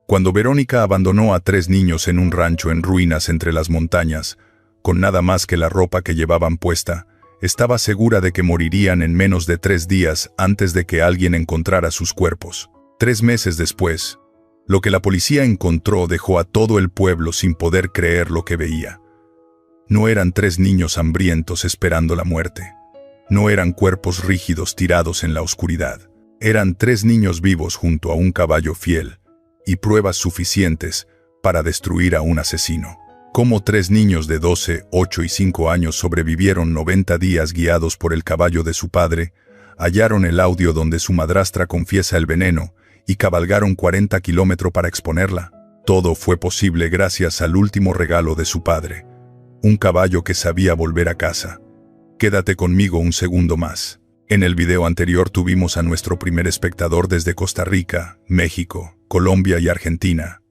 Cuando Verónica abandonó a 3 niños en un rancho en ruinas entre las montañas, con nada más que la ropa que llevaban puesta, estaba segura de que morirían en menos de 3 días antes de que alguien encontrara sus cuerpos. 3 meses después, lo que la policía encontró dejó a todo el pueblo sin poder creer lo que veía. No eran 3 niños hambrientos esperando la muerte. No eran cuerpos rígidos tirados en la oscuridad. Eran 3 niños vivos junto a un caballo fiel, y pruebas suficientes para destruir a un asesino. Cómo 3 niños de 12, 8 y 5 años sobrevivieron 90 días guiados por el caballo de su padre, hallaron el audio donde su madrastra confiesa el veneno y cabalgaron 40 kilómetros para exponerla. Todo fue posible gracias al último regalo de su padre, un caballo que sabía volver a casa. Quédate conmigo un segundo más. En el video anterior tuvimos a nuestro primer espectador desde Costa Rica, México, Colombia y Argentina.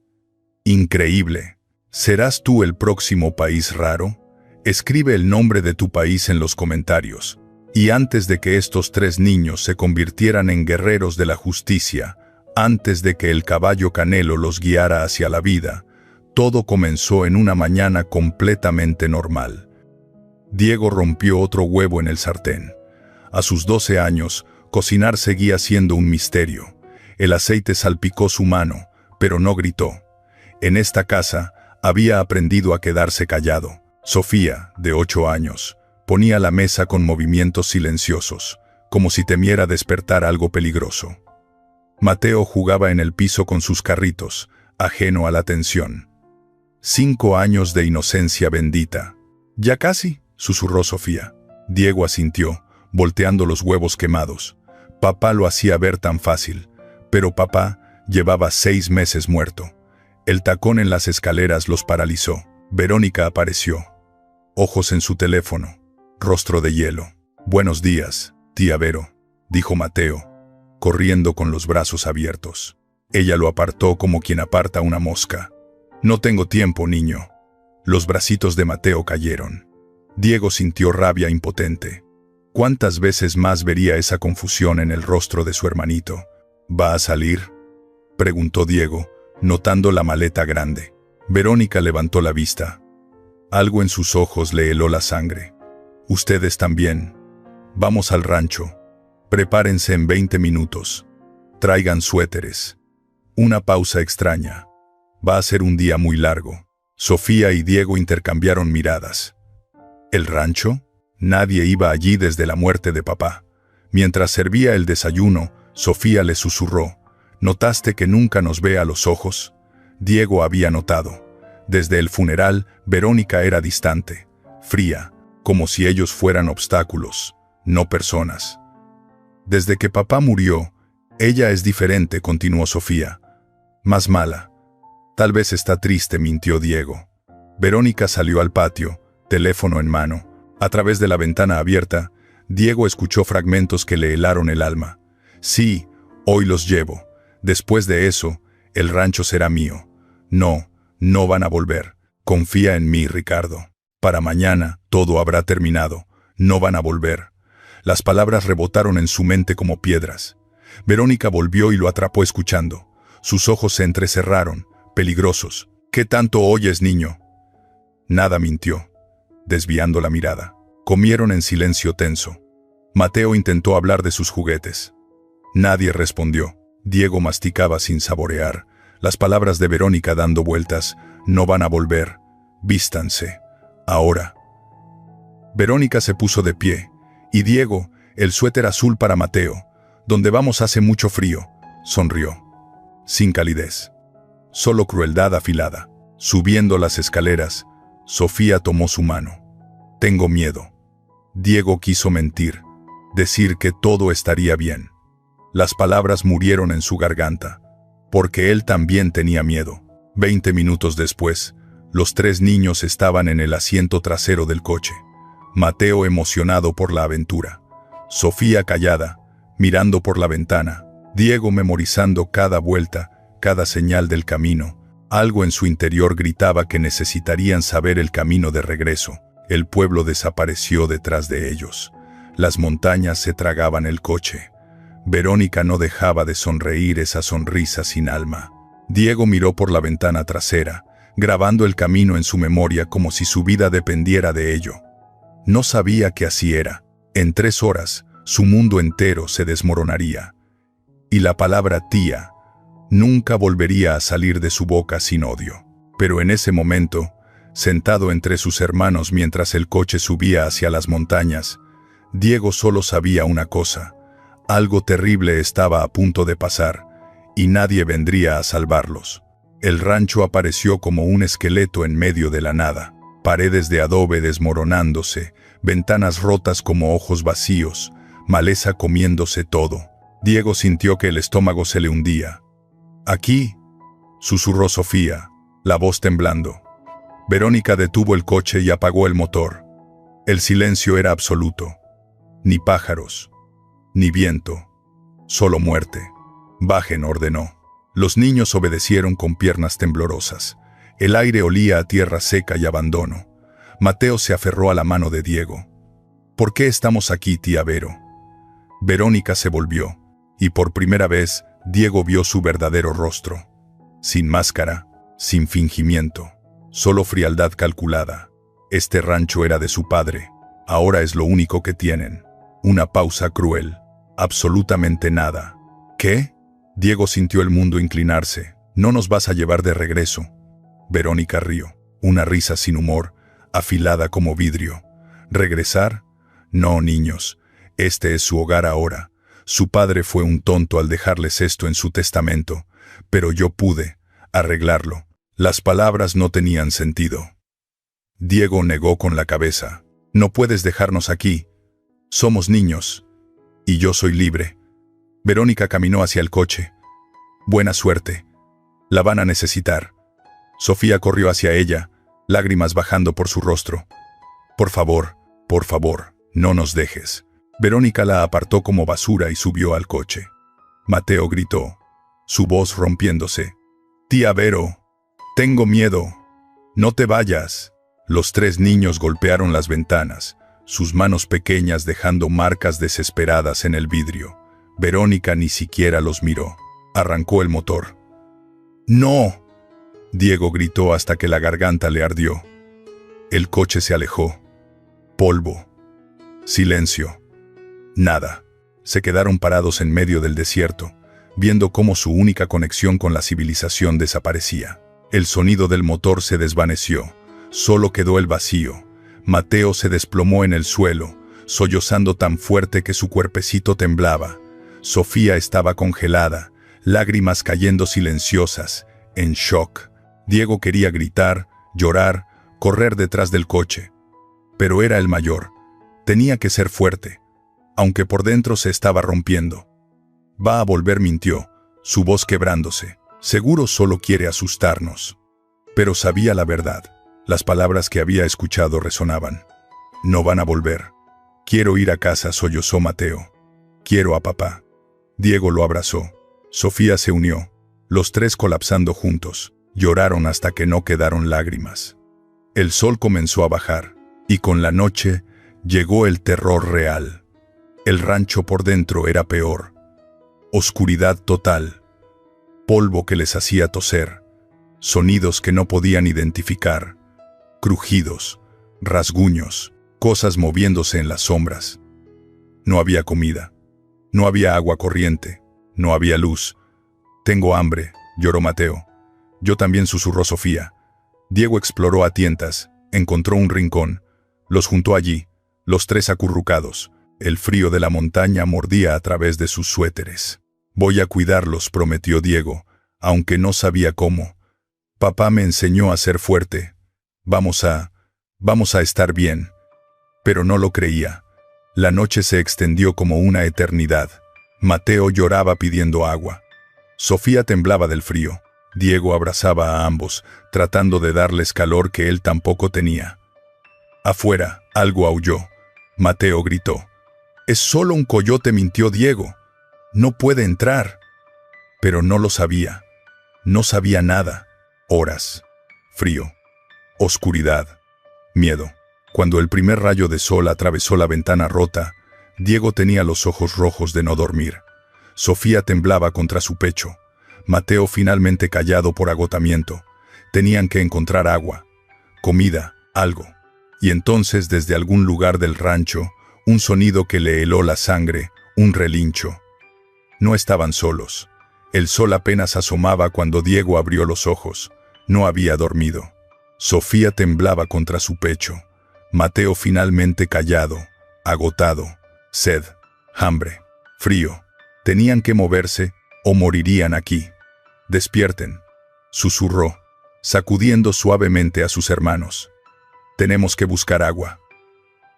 Increíble. ¿Serás tú el próximo país raro? Escribe el nombre de tu país en los comentarios. Y antes de que estos 3 niños se convirtieran en guerreros de la justicia, antes de que el caballo Canelo los guiara hacia la vida, todo comenzó en una mañana completamente normal. Diego rompió otro huevo en el sartén. A sus 12 años, cocinar seguía siendo un misterio. El aceite salpicó su mano, pero no gritó. En esta casa, había aprendido a quedarse callado. Sofía, de 8 años, ponía la mesa con movimientos silenciosos, como si temiera despertar algo peligroso. Mateo jugaba en el piso con sus carritos, ajeno a la tensión. 5 años de inocencia bendita. «Ya casi», susurró Sofía. Diego asintió, volteando los huevos quemados. Papá lo hacía ver tan fácil, pero papá llevaba 6 meses muerto. El tacón en las escaleras los paralizó. Verónica apareció. Ojos en su teléfono, rostro de hielo. «Buenos días, tía Vero», dijo Mateo, corriendo con los brazos abiertos. Ella lo apartó como quien aparta una mosca. «No tengo tiempo, niño». Los bracitos de Mateo cayeron. Diego sintió rabia impotente. ¿Cuántas veces más vería esa confusión en el rostro de su hermanito? «¿Va a salir?», preguntó Diego, notando la maleta grande. Verónica levantó la vista. Algo en sus ojos le heló la sangre. «Ustedes también. Vamos al rancho. Prepárense en 20 minutos. Traigan suéteres». Una pausa extraña. Va a ser un día muy largo. Sofía y Diego intercambiaron miradas. ¿El rancho? Nadie iba allí desde la muerte de papá. Mientras servía el desayuno, Sofía le susurró: «¿Notaste que nunca nos ve a los ojos?». Diego había notado. Desde el funeral, Verónica era distante, fría, como si ellos fueran obstáculos, no personas. «Desde que papá murió, ella es diferente», continuó Sofía. «Más mala. Tal vez está triste», mintió Diego. Verónica salió al patio, teléfono en mano. A través de la ventana abierta, Diego escuchó fragmentos que le helaron el alma. «Sí, hoy los llevo. Después de eso, el rancho será mío. No, no van a volver. Confía en mí, Ricardo. Para mañana, todo habrá terminado. No van a volver». Las palabras rebotaron en su mente como piedras. Verónica volvió y lo atrapó escuchando. Sus ojos se entrecerraron, peligrosos. «¿Qué tanto oyes, niño?». Nada, mintió, desviando la mirada. Comieron en silencio tenso. Mateo intentó hablar de sus juguetes. Nadie respondió. Diego masticaba sin saborear. Las palabras de Verónica dando vueltas. «No van a volver. Vístanse. Ahora». Verónica se puso de pie. Y Diego, el suéter azul para Mateo. «Donde vamos hace mucho frío», sonrió. Sin calidez. Solo crueldad afilada. Subiendo las escaleras, Sofía tomó su mano. «Tengo miedo». Diego quiso mentir, decir que todo estaría bien. Las palabras murieron en su garganta, porque él también tenía miedo. 20 minutos después, los 3 niños estaban en el asiento trasero del coche. Mateo emocionado por la aventura. Sofía callada, mirando por la ventana. Diego memorizando cada vuelta, cada señal del camino. Algo en su interior gritaba que necesitarían saber el camino de regreso. El pueblo desapareció detrás de ellos. Las montañas se tragaban el coche. Verónica no dejaba de sonreír esa sonrisa sin alma. Diego miró por la ventana trasera, grabando el camino en su memoria como si su vida dependiera de ello. No sabía que así era. En 3 horas, su mundo entero se desmoronaría. Y la palabra tía nunca volvería a salir de su boca sin odio. Pero en ese momento, sentado entre sus hermanos mientras el coche subía hacia las montañas, Diego solo sabía una cosa: algo terrible estaba a punto de pasar, y nadie vendría a salvarlos. El rancho apareció como un esqueleto en medio de la nada, paredes de adobe desmoronándose, ventanas rotas como ojos vacíos, maleza comiéndose todo. Diego sintió que el estómago se le hundía. «Aquí», susurró Sofía, la voz temblando. Verónica detuvo el coche y apagó el motor. El silencio era absoluto. Ni pájaros, ni viento, solo muerte. «Bajen», ordenó. Los niños obedecieron con piernas temblorosas. El aire olía a tierra seca y abandono. Mateo se aferró a la mano de Diego. «¿Por qué estamos aquí, tía Vero?» Verónica se volvió, y por primera vez Diego vio su verdadero rostro. Sin máscara, sin fingimiento, solo frialdad calculada. Este rancho era de su padre, ahora es lo único que tienen. Una pausa cruel, absolutamente nada. ¿Qué? Diego sintió el mundo inclinarse. «¿No nos vas a llevar de regreso?» Verónica rió, una risa sin humor, afilada como vidrio. «¿Regresar? No, niños, este es su hogar ahora. Su padre fue un tonto al dejarles esto en su testamento, pero yo pude arreglarlo». Las palabras no tenían sentido. Diego negó con la cabeza. «No puedes dejarnos aquí. Somos niños. Y yo soy libre». Verónica caminó hacia el coche. «Buena suerte. La van a necesitar». Sofía corrió hacia ella, lágrimas bajando por su rostro. Por favor, no nos dejes». Verónica la apartó como basura y subió al coche. Mateo gritó, su voz rompiéndose. «Tía Vero, tengo miedo. No te vayas». Los 3 niños golpearon las ventanas, sus manos pequeñas dejando marcas desesperadas en el vidrio. Verónica ni siquiera los miró. Arrancó el motor. «¡No!», Diego gritó hasta que la garganta le ardió. El coche se alejó. Polvo. Silencio. Nada. Se quedaron parados en medio del desierto, viendo cómo su única conexión con la civilización desaparecía. El sonido del motor se desvaneció. Solo quedó el vacío. Mateo se desplomó en el suelo, sollozando tan fuerte que su cuerpecito temblaba. Sofía estaba congelada, lágrimas cayendo silenciosas, en shock. Diego quería gritar, llorar, correr detrás del coche. Pero era el mayor. Tenía que ser fuerte, aunque por dentro se estaba rompiendo. «Va a volver», mintió, su voz quebrándose. «Seguro solo quiere asustarnos». Pero sabía la verdad. Las palabras que había escuchado resonaban. «No van a volver. Quiero ir a casa», sollozó Mateo. «Quiero a papá». Diego lo abrazó. Sofía se unió. Los 3 colapsando juntos. Lloraron hasta que no quedaron lágrimas. El sol comenzó a bajar, y con la noche llegó el terror real. El rancho por dentro era peor. Oscuridad total. Polvo que les hacía toser. Sonidos que no podían identificar. Crujidos, rasguños, cosas moviéndose en las sombras. No había comida. No había agua corriente. No había luz. «Tengo hambre», lloró Mateo. «Yo también», susurró Sofía. Diego exploró a tientas, encontró un rincón. Los juntó allí, los 3 acurrucados. El frío de la montaña mordía a través de sus suéteres. «Voy a cuidarlos», prometió Diego, aunque no sabía cómo. «Papá me enseñó a ser fuerte. Vamos a estar bien». Pero no lo creía. La noche se extendió como una eternidad. Mateo lloraba pidiendo agua. Sofía temblaba del frío. Diego abrazaba a ambos, tratando de darles calor que él tampoco tenía. Afuera, algo aulló. Mateo gritó. «Es solo un coyote», mintió Diego. «No puede entrar». Pero no lo sabía. No sabía nada. Horas. Frío. Oscuridad. Miedo. Cuando el primer rayo de sol atravesó la ventana rota, Diego tenía los ojos rojos de no dormir. Sofía temblaba contra su pecho. Mateo finalmente callado por agotamiento. Tenían que encontrar agua, comida, algo. Y entonces desde algún lugar del rancho, un sonido que le heló la sangre, un relincho. No estaban solos. El sol apenas asomaba cuando Diego abrió los ojos. No había dormido. Sofía temblaba contra su pecho. Mateo finalmente callado, agotado, sed, hambre, frío. Tenían que moverse o morirían aquí. Despierten, susurró, sacudiendo suavemente a sus hermanos. Tenemos que buscar agua.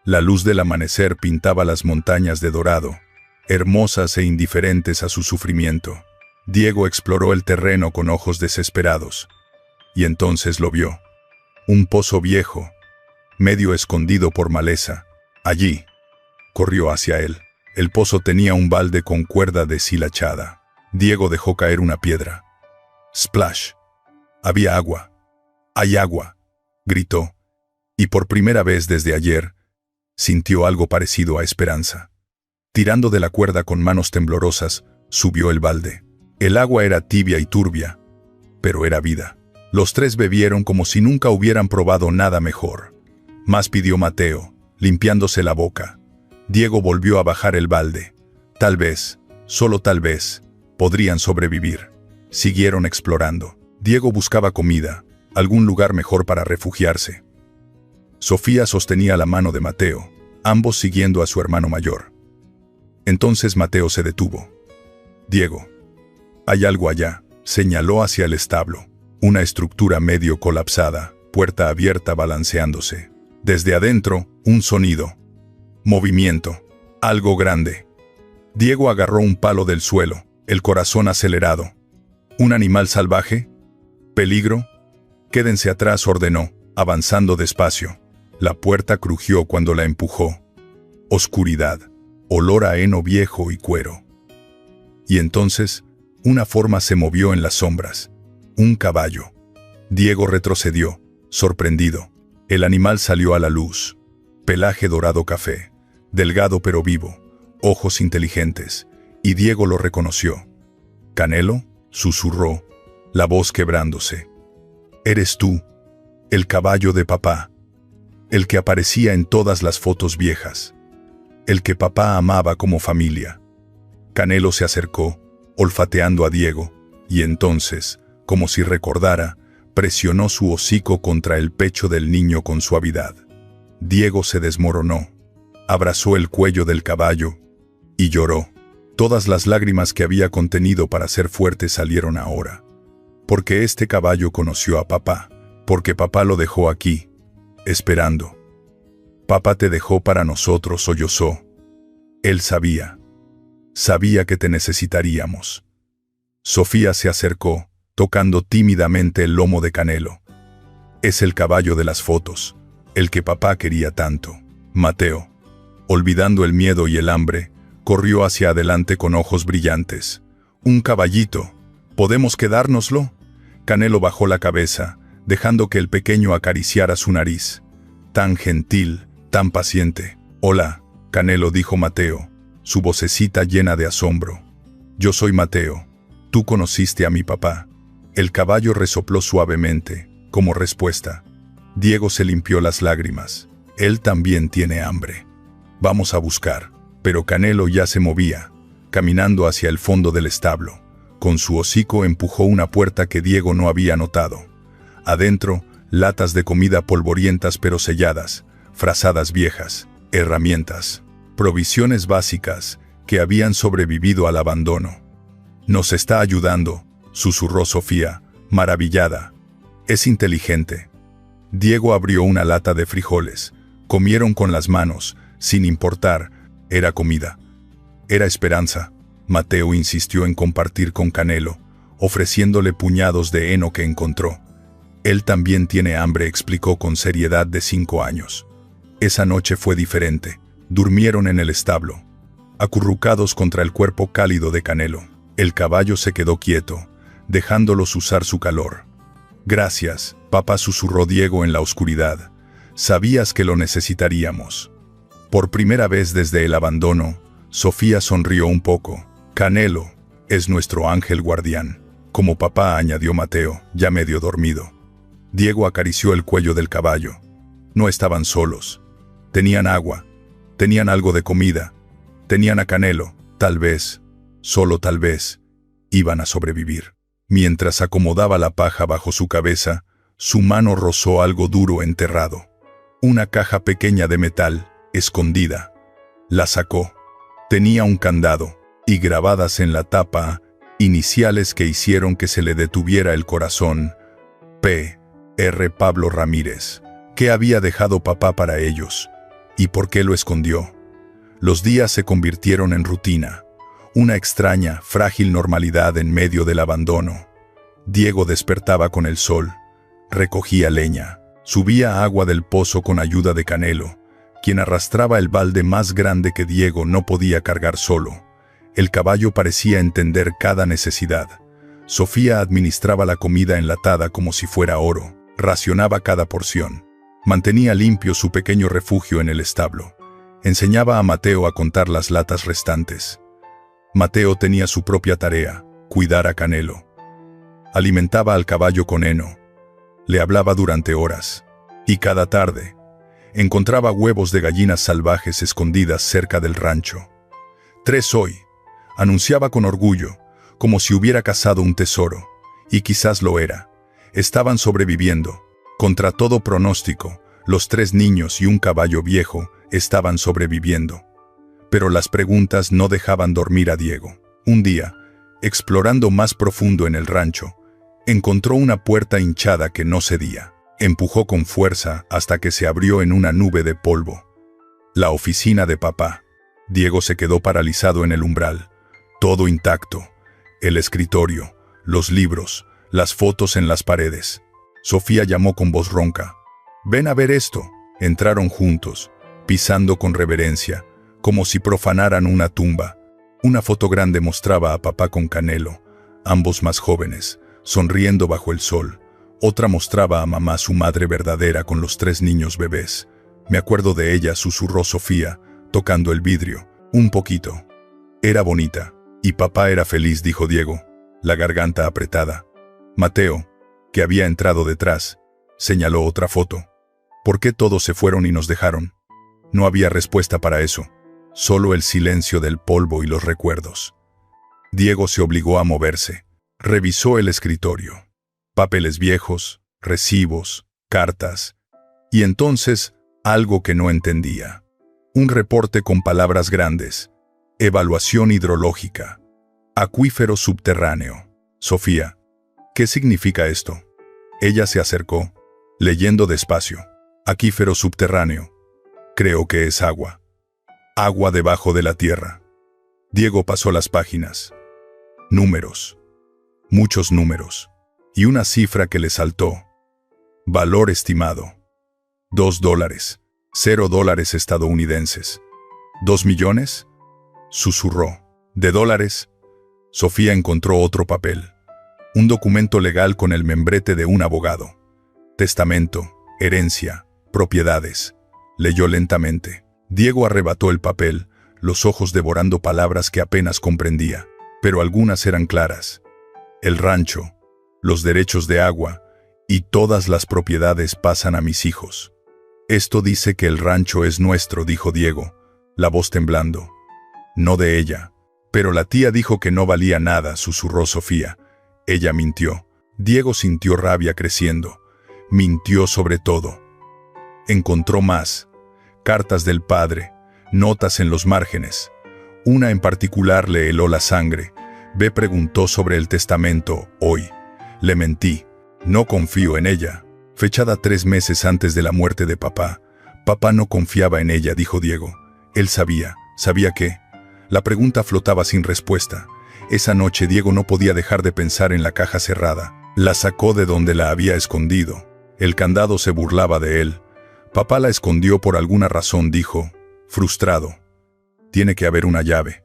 La luz del amanecer pintaba las montañas de dorado, hermosas e indiferentes a su sufrimiento. Diego exploró el terreno con ojos desesperados. Y entonces lo vio. Un pozo viejo, medio escondido por maleza. Allí. Corrió hacia él. El pozo tenía un balde con cuerda deshilachada. Diego dejó caer una piedra. Splash. Había agua. Hay agua, gritó. Y por primera vez desde ayer, sintió algo parecido a esperanza. Tirando de la cuerda con manos temblorosas, subió el balde. El agua era tibia y turbia, pero era vida. Los tres bebieron como si nunca hubieran probado nada mejor. Más pidió Mateo, limpiándose la boca. Diego volvió a bajar el balde. Tal vez, solo tal vez, podrían sobrevivir. Siguieron explorando. Diego buscaba comida, algún lugar mejor para refugiarse. Sofía sostenía la mano de Mateo, ambos siguiendo a su hermano mayor. Entonces Mateo se detuvo. Diego, hay algo allá, señaló hacia el establo. Una estructura medio colapsada, puerta abierta balanceándose. Desde adentro, un sonido. Movimiento. Algo grande. Diego agarró un palo del suelo, el corazón acelerado. ¿Un animal salvaje? ¿Peligro? Quédense atrás, ordenó, avanzando despacio. La puerta crujió cuando la empujó. Oscuridad. Olor a heno viejo y cuero. Y entonces, una forma se movió en las sombras. Un caballo. Diego retrocedió, sorprendido. El animal salió a la luz. Pelaje dorado café, delgado pero vivo, ojos inteligentes, y Diego lo reconoció. «¿Canelo?», susurró, la voz quebrándose. «Eres tú, el caballo de papá, el que aparecía en todas las fotos viejas, el que papá amaba como familia». Canelo se acercó, olfateando a Diego, y entonces, como si recordara, presionó su hocico contra el pecho del niño con suavidad. Diego se desmoronó, abrazó el cuello del caballo y lloró. Todas las lágrimas que había contenido para ser fuerte salieron ahora. Porque este caballo conoció a papá, porque papá lo dejó aquí, esperando. Papá te dejó para nosotros, sollozó. Él sabía que te necesitaríamos. Sofía se acercó, tocando tímidamente el lomo de Canelo. Es el caballo de las fotos, el que papá quería tanto. Mateo, olvidando el miedo y el hambre, corrió hacia adelante con ojos brillantes. «Un caballito, ¿podemos quedárnoslo?». Canelo bajó la cabeza, dejando que el pequeño acariciara su nariz. Tan gentil, tan paciente. «Hola», Canelo, dijo Mateo, su vocecita llena de asombro. «Yo soy Mateo. Tú conociste a mi papá». El caballo resopló suavemente, como respuesta. Diego se limpió las lágrimas. Él también tiene hambre. Vamos a buscar. Pero Canelo ya se movía, caminando hacia el fondo del establo. Con su hocico empujó una puerta que Diego no había notado. Adentro, latas de comida polvorientas pero selladas, frazadas viejas, herramientas, provisiones básicas que habían sobrevivido al abandono. «Nos está ayudando», susurró Sofía, maravillada. «Es inteligente». Diego abrió una lata de frijoles. Comieron con las manos, sin importar. Era comida. Era esperanza. Mateo insistió en compartir con Canelo, ofreciéndole puñados de heno que encontró. «Él también tiene hambre», explicó con seriedad de 5 años. Esa noche fue diferente. Durmieron en el establo, acurrucados contra el cuerpo cálido de Canelo. El caballo se quedó quieto, dejándolos usar su calor. «Gracias, papá», susurró Diego en la oscuridad. «Sabías que lo necesitaríamos». Por primera vez desde el abandono, Sofía sonrió un poco. «Canelo es nuestro ángel guardián». Como papá, añadió Mateo, ya medio dormido. Diego acarició el cuello del caballo. No estaban solos. Tenían agua, tenían algo de comida, tenían a Canelo, tal vez, solo tal vez, iban a sobrevivir. Mientras acomodaba la paja bajo su cabeza, su mano rozó algo duro enterrado. Una caja pequeña de metal, escondida. La sacó. Tenía un candado, y grabadas en la tapa, iniciales que hicieron que se le detuviera el corazón. P. R. Pablo Ramírez. ¿Qué había dejado papá para ellos? ¿Y por qué lo escondió? Los días se convirtieron en rutina. Una extraña, frágil normalidad en medio del abandono. Diego despertaba con el sol, recogía leña, subía agua del pozo con ayuda de Canelo, quien arrastraba el balde más grande que Diego no podía cargar solo. El caballo parecía entender cada necesidad. Sofía administraba la comida enlatada como si fuera oro, racionaba cada porción. Mantenía limpio su pequeño refugio en el establo. Enseñaba a Mateo a contar las latas restantes. Mateo tenía su propia tarea, cuidar a Canelo. Alimentaba al caballo con heno. Le hablaba durante horas. Y cada tarde, encontraba huevos de gallinas salvajes escondidas cerca del rancho. 3 hoy, anunciaba con orgullo, como si hubiera cazado un tesoro. Y quizás lo era. Estaban sobreviviendo. Contra todo pronóstico, los 3 niños y un caballo viejo estaban sobreviviendo. Pero las preguntas no dejaban dormir a Diego. Un día, explorando más profundo en el rancho, encontró una puerta hinchada que no cedía. Empujó con fuerza hasta que se abrió en una nube de polvo. La oficina de papá. Diego se quedó paralizado en el umbral. Todo intacto. El escritorio, los libros, las fotos en las paredes. Sofía llamó con voz ronca. «Ven a ver esto». Entraron juntos, pisando con reverencia, como si profanaran una tumba. Una foto grande mostraba a papá con Canelo, ambos más jóvenes, sonriendo bajo el sol. Otra mostraba a mamá, su madre verdadera, con los 3 niños bebés. «Me acuerdo de ella», susurró Sofía, tocando el vidrio. «Un poquito». Era bonita. «Y papá era feliz», dijo Diego, la garganta apretada. Mateo, que había entrado detrás, señaló otra foto. «¿Por qué todos se fueron y nos dejaron?». No había respuesta para eso, solo el silencio del polvo y los recuerdos. Diego se obligó a moverse. Revisó el escritorio. Papeles viejos, recibos, cartas. Y entonces, algo que no entendía. Un reporte con palabras grandes. Evaluación hidrológica. Acuífero subterráneo. «Sofía, ¿qué significa esto?». Ella se acercó, leyendo despacio. «Acuífero subterráneo. Creo que es agua. Agua debajo de la tierra». Diego pasó las páginas. Números. Muchos números. Y una cifra que le saltó. Valor estimado. $2. $0 estadounidenses. ¿2 millones? Susurró. ¿De dólares? Sofía encontró otro papel. Un documento legal con el membrete de un abogado. Testamento, herencia, propiedades. Leyó lentamente. Diego arrebató el papel, los ojos devorando palabras que apenas comprendía, pero algunas eran claras. El rancho, los derechos de agua y todas las propiedades pasan a mis hijos. «Esto dice que el rancho es nuestro», dijo Diego, la voz temblando. «No de ella». «Pero la tía dijo que no valía nada», susurró Sofía. Ella mintió. Diego sintió rabia creciendo. Mintió sobre todo. Encontró más. Cartas del padre, notas en los márgenes. Una en particular le heló la sangre. B preguntó sobre el testamento hoy. Le mentí. No confío en ella. Fechada 3 meses antes de la muerte de papá. Papá no confiaba en ella, dijo Diego. Él sabía. ¿Sabía qué? La pregunta flotaba sin respuesta. Esa noche Diego no podía dejar de pensar en la caja cerrada. La sacó de donde la había escondido. El candado se burlaba de él. Papá la escondió por alguna razón, dijo, frustrado. Tiene que haber una llave.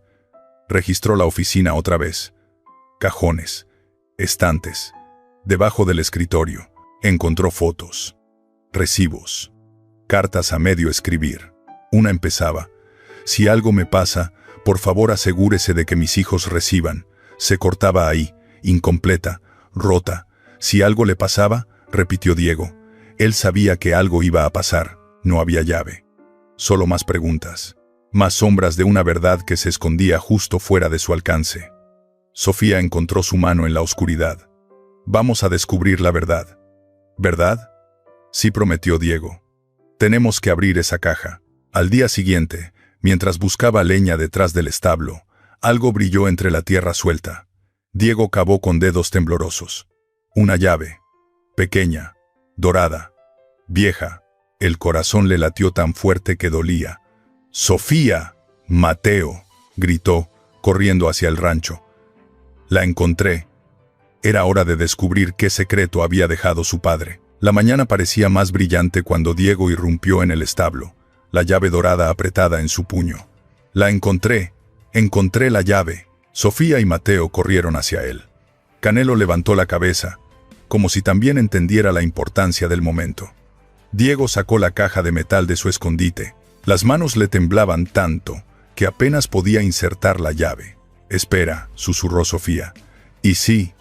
Registró la oficina otra vez. Cajones. Estantes. Debajo del escritorio. Encontró fotos. Recibos. Cartas a medio escribir. Una empezaba. «Si algo me pasa, por favor asegúrese de que mis hijos reciban». Se cortaba ahí, incompleta, rota. Si algo le pasaba, repitió Diego. Él sabía que algo iba a pasar. No había llave. Solo más preguntas. Más sombras de una verdad que se escondía justo fuera de su alcance. Sofía encontró su mano en la oscuridad. Vamos a descubrir la verdad. ¿Verdad? Sí, prometió Diego. Tenemos que abrir esa caja. Al día siguiente, mientras buscaba leña detrás del establo, algo brilló entre la tierra suelta. Diego cavó con dedos temblorosos. Una llave. Pequeña, dorada, vieja. El corazón le latió tan fuerte que dolía. ¡Sofía! ¡Mateo!, gritó, corriendo hacia el rancho. La encontré. Era hora de descubrir qué secreto había dejado su padre. La mañana parecía más brillante cuando Diego irrumpió en el establo, la llave dorada apretada en su puño. La encontré. Encontré la llave. Sofía y Mateo corrieron hacia él. Canelo levantó la cabeza, como si también entendiera la importancia del momento. Diego sacó la caja de metal de su escondite. Las manos le temblaban tanto que apenas podía insertar la llave. «Espera», susurró Sofía. «¿Y si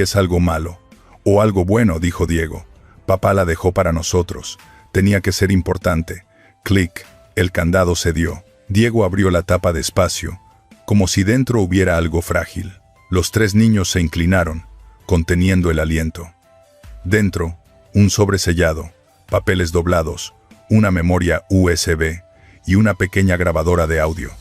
es algo malo? ¿O algo bueno?», dijo Diego. «Papá la dejó para nosotros. Tenía que ser importante». Clic, el candado cedió. Diego abrió la tapa despacio, como si dentro hubiera algo frágil. Los tres niños se inclinaron, conteniendo el aliento. Dentro, un sobre sellado, papeles doblados, una memoria USB y una pequeña grabadora de audio.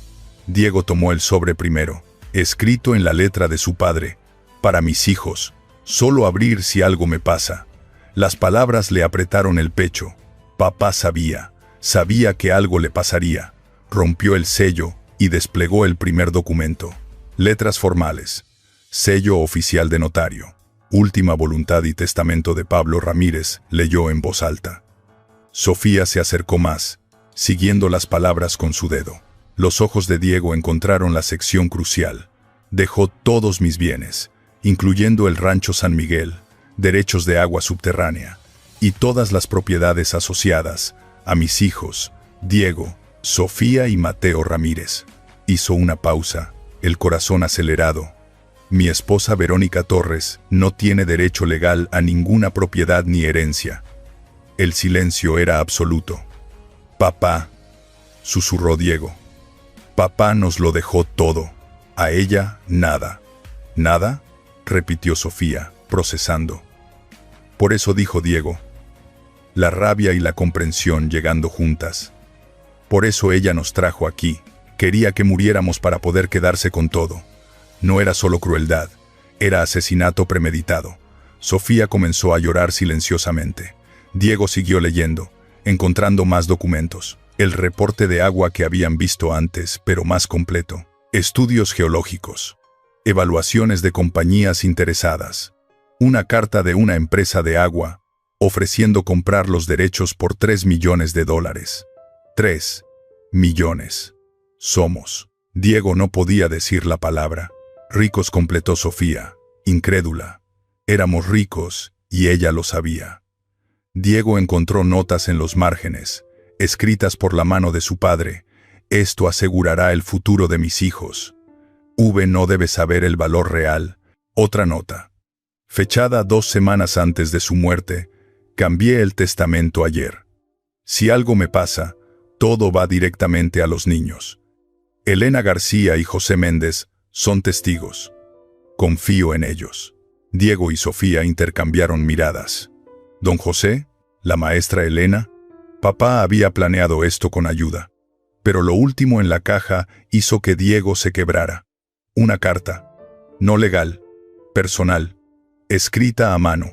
Diego tomó el sobre primero, escrito en la letra de su padre. «Para mis hijos, solo abrir si algo me pasa». Las palabras le apretaron el pecho. Papá sabía que algo le pasaría. Rompió el sello y desplegó el primer documento. Letras formales. Sello oficial de notario. Última voluntad y testamento de Pablo Ramírez, leyó en voz alta. Sofía se acercó más, siguiendo las palabras con su dedo. Los ojos de Diego encontraron la sección crucial. Dejó todos mis bienes, incluyendo el rancho San Miguel, derechos de agua subterránea, y todas las propiedades asociadas, a mis hijos, Diego, Sofía y Mateo Ramírez. Hizo una pausa, el corazón acelerado. Mi esposa Verónica Torres no tiene derecho legal a ninguna propiedad ni herencia. El silencio era absoluto. «Papá», susurró Diego. «Papá nos lo dejó todo. A ella, nada». «¿Nada?», repitió Sofía, procesando. «Por eso», dijo Diego. La rabia y la comprensión llegando juntas. «Por eso ella nos trajo aquí. Quería que muriéramos para poder quedarse con todo. No era solo crueldad, era asesinato premeditado». Sofía comenzó a llorar silenciosamente. Diego siguió leyendo, encontrando más documentos. El reporte de agua que habían visto antes, pero más completo. Estudios geológicos. Evaluaciones de compañías interesadas. Una carta de una empresa de agua, ofreciendo comprar los derechos por $3 millones. 3 millones. Somos. Diego no podía decir la palabra. «Ricos», completó Sofía, incrédula. «Éramos ricos, y ella lo sabía». Diego encontró notas en los márgenes, escritas por la mano de su padre. «Esto asegurará el futuro de mis hijos. V no debe saber el valor real». Otra nota, fechada 2 semanas antes de su muerte. «Cambié el testamento ayer. Si algo me pasa, todo va directamente a los niños. Elena García y José Méndez son testigos. Confío en ellos». Diego y Sofía intercambiaron miradas. «¿Don José? ¿La maestra Elena?» Papá había planeado esto con ayuda. Pero lo último en la caja hizo que Diego se quebrara. Una carta. No legal. Personal. Escrita a mano.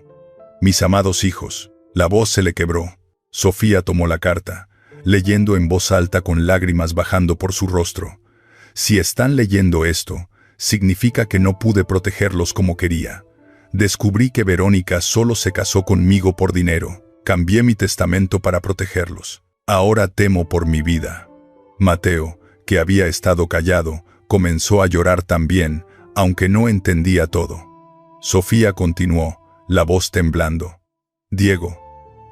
«Mis amados hijos». La voz se le quebró. Sofía tomó la carta, leyendo en voz alta con lágrimas bajando por su rostro. «Si están leyendo esto, significa que no pude protegerlos como quería. Descubrí que Verónica solo se casó conmigo por dinero. Cambié mi testamento para protegerlos. Ahora temo por mi vida». Mateo, que había estado callado, comenzó a llorar también, aunque no entendía todo. Sofía continuó, la voz temblando. «Diego,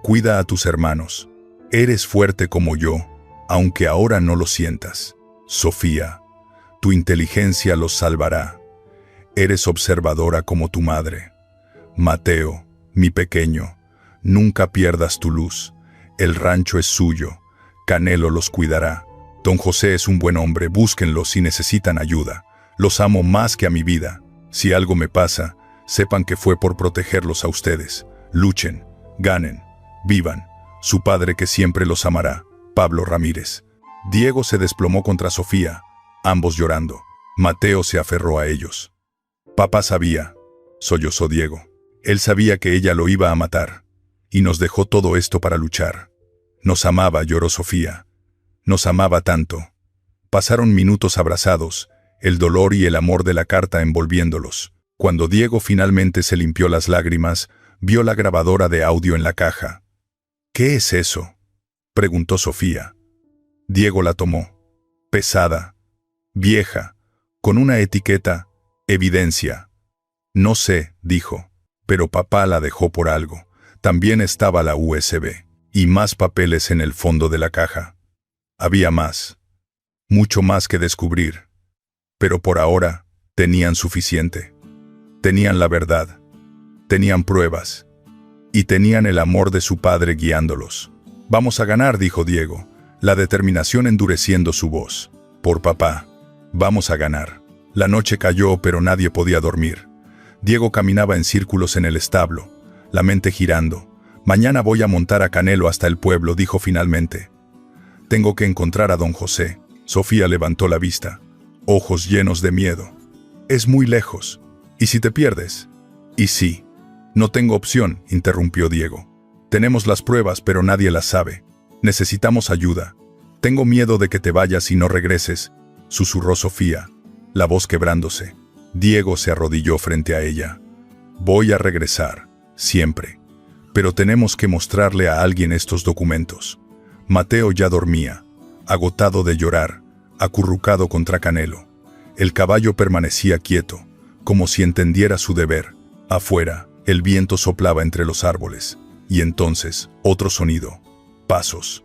cuida a tus hermanos. Eres fuerte como yo, aunque ahora no lo sientas. Sofía, tu inteligencia los salvará. Eres observadora como tu madre. Mateo, mi pequeño, nunca pierdas tu luz. El rancho es suyo. Canelo los cuidará. Don José es un buen hombre, búsquenlo si necesitan ayuda. Los amo más que a mi vida. Si algo me pasa, sepan que fue por protegerlos a ustedes. Luchen, ganen, vivan. Su padre que siempre los amará, Pablo Ramírez. Diego se desplomó contra Sofía, ambos llorando. Mateo se aferró a ellos. Papá sabía, sollozó Diego. Él sabía que ella lo iba a matar. Y nos dejó todo esto para luchar. Nos amaba, lloró Sofía. Nos amaba tanto. Pasaron minutos abrazados, el dolor y el amor de la carta envolviéndolos. Cuando Diego finalmente se limpió las lágrimas, vio la grabadora de audio en la caja. ¿Qué es eso?, preguntó Sofía. Diego la tomó. Pesada, vieja, con una etiqueta, evidencia. No sé, dijo, pero papá la dejó por algo. También estaba la USB, y más papeles en el fondo de la caja. Había más, mucho más que descubrir. Pero por ahora, tenían suficiente. Tenían la verdad, tenían pruebas, y tenían el amor de su padre guiándolos. Vamos a ganar, dijo Diego, la determinación endureciendo su voz. Por papá, vamos a ganar. La noche cayó, pero nadie podía dormir. Diego caminaba en círculos en el establo, la mente girando. Mañana voy a montar a Canelo hasta el pueblo, dijo finalmente. Tengo que encontrar a don José. Sofía levantó la vista, ojos llenos de miedo. Es muy lejos. ¿Y si te pierdes? Y sí. No tengo opción, interrumpió Diego. Tenemos las pruebas, pero nadie las sabe. Necesitamos ayuda. Tengo miedo de que te vayas y no regreses, susurró Sofía, la voz quebrándose. Diego se arrodilló frente a ella. Voy a regresar, siempre. Pero tenemos que mostrarle a alguien estos documentos. Mateo ya dormía, agotado de llorar, acurrucado contra Canelo. El caballo permanecía quieto, como si entendiera su deber. Afuera, el viento soplaba entre los árboles. Y entonces, otro sonido. Pasos.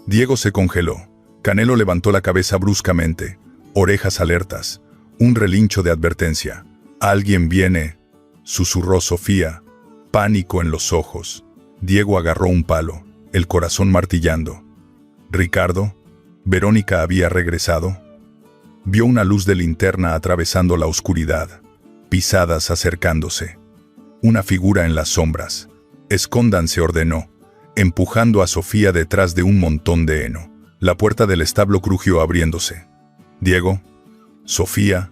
Diego se congeló. Canelo levantó la cabeza bruscamente, orejas alertas, un relincho de advertencia. «Alguien viene», susurró Sofía, pánico en los ojos. Diego agarró un palo, el corazón martillando. «¿Ricardo?» ¿Verónica había regresado? Vio una luz de linterna atravesando la oscuridad, pisadas acercándose. Una figura en las sombras. «Escóndanse», ordenó, empujando a Sofía detrás de un montón de heno. La puerta del establo crujió abriéndose. «Diego, Sofía»,